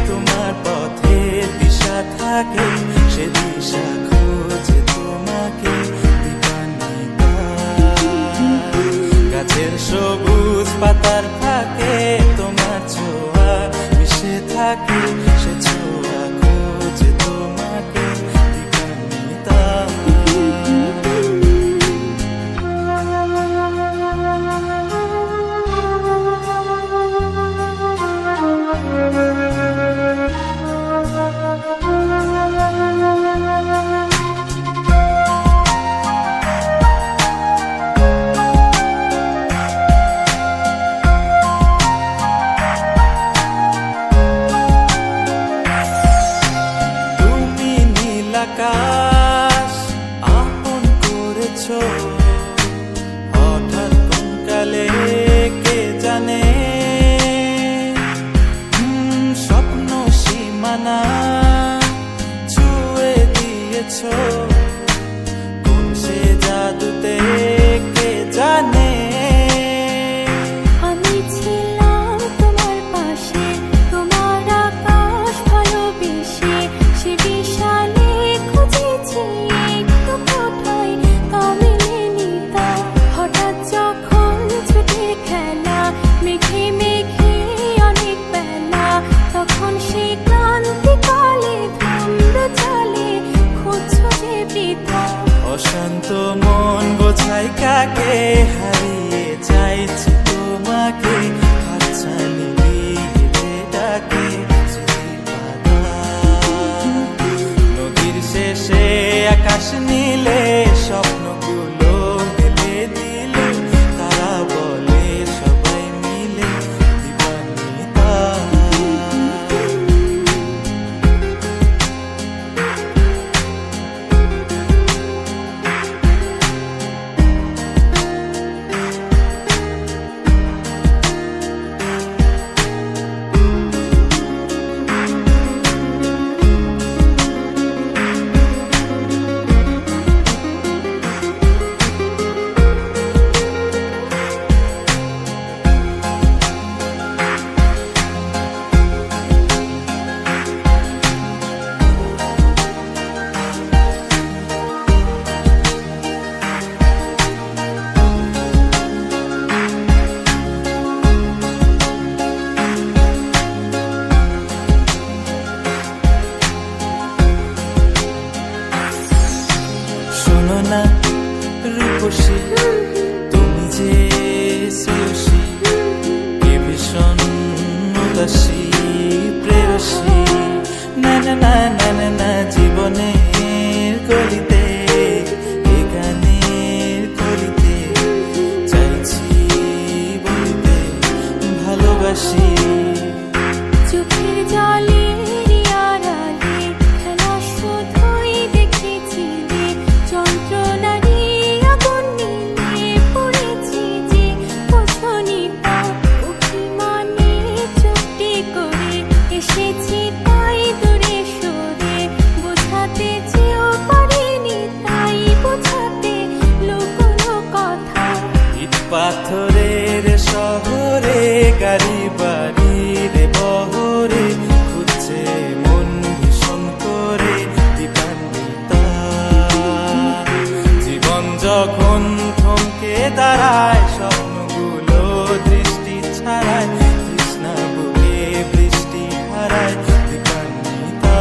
তোমার পথে দিশা থাকে, সে দিশা খোঁজে তোমাকে দীপান্বিতা। গাছের সবুজ পাতার ফাঁকে তোমার ছোঁয়া মিশে থাকে, সে ছোঁয়া খোঁজে তোমাকে দীপান্বিতা। আকাশ আপন করেছো হঠাৎ কোন কালে কে জানে, স্বপ্ন সীমানা ছুঁয়ে দিয়েছো কোন সে জাদুতে কে জানে। আমি ছিলাম তোমার পাশে, তোমার আকাশ ভালোবেসে, সে বিশাল হঠাৎ যখন ছুটে খেলা মেঘে মেঘে অনেক বেলা, তখন সেই ক্লান্তিকালে ধুম্র চলে খুঁজছো যে বৃথা। অশান্ত মন বোঝাই কাকে হারিয়ে চাইছি তোমাকে, হাতছানি দিয়ে ডাকে নদীর শেষে আকাশ নীলে স্বপ্নগুলো মেলে দিলে, তারা বলে সবাই মিলে দীপান্বিতা। শোনো না রূপসী, তুমি যে শ্রেয়সী, কে ভীষণ উদাসী প্রেয়সী। না না না না না না, জীবনের গলিতে এ গানের কলিতে চাইছি বলিতে ভালোবাসি। চোখের জলে আড়ালে খেলা শুধুই দেখেছিলে, যন্ত্রণারই আগুন নিয়ে পড়েছি যে বোঝনি তা। অভিমানে চুপটি করে এসেছি তাই দূরে সরে, বোঝাতে চেয়েও পারিনি তাই বোঝাতে লুকোনো কথা। ইট পাথরের শহরে গাড়ি বাড়ির বহরে খুঁজছে মন ভীষণ করে দীপান্বিতা। জীবন যখন থমকে দাঁড়ায়, স্বপ্নগুলো দৃষ্টি ছাড়ায়, তৃষ্ণা বুকে বৃষ্টি হারায় দীপান্বিতা।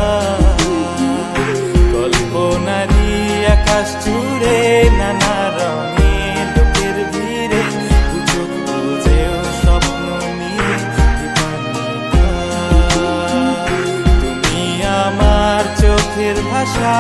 কল্পনারই আকাশ জুড়ে নানা রঙে লোকের ভিড়ে, সুযোগ বুঝেও স্বপ্ন নিয়ে দীপান্বিতা। তুমি আমার চোখের ভাষা।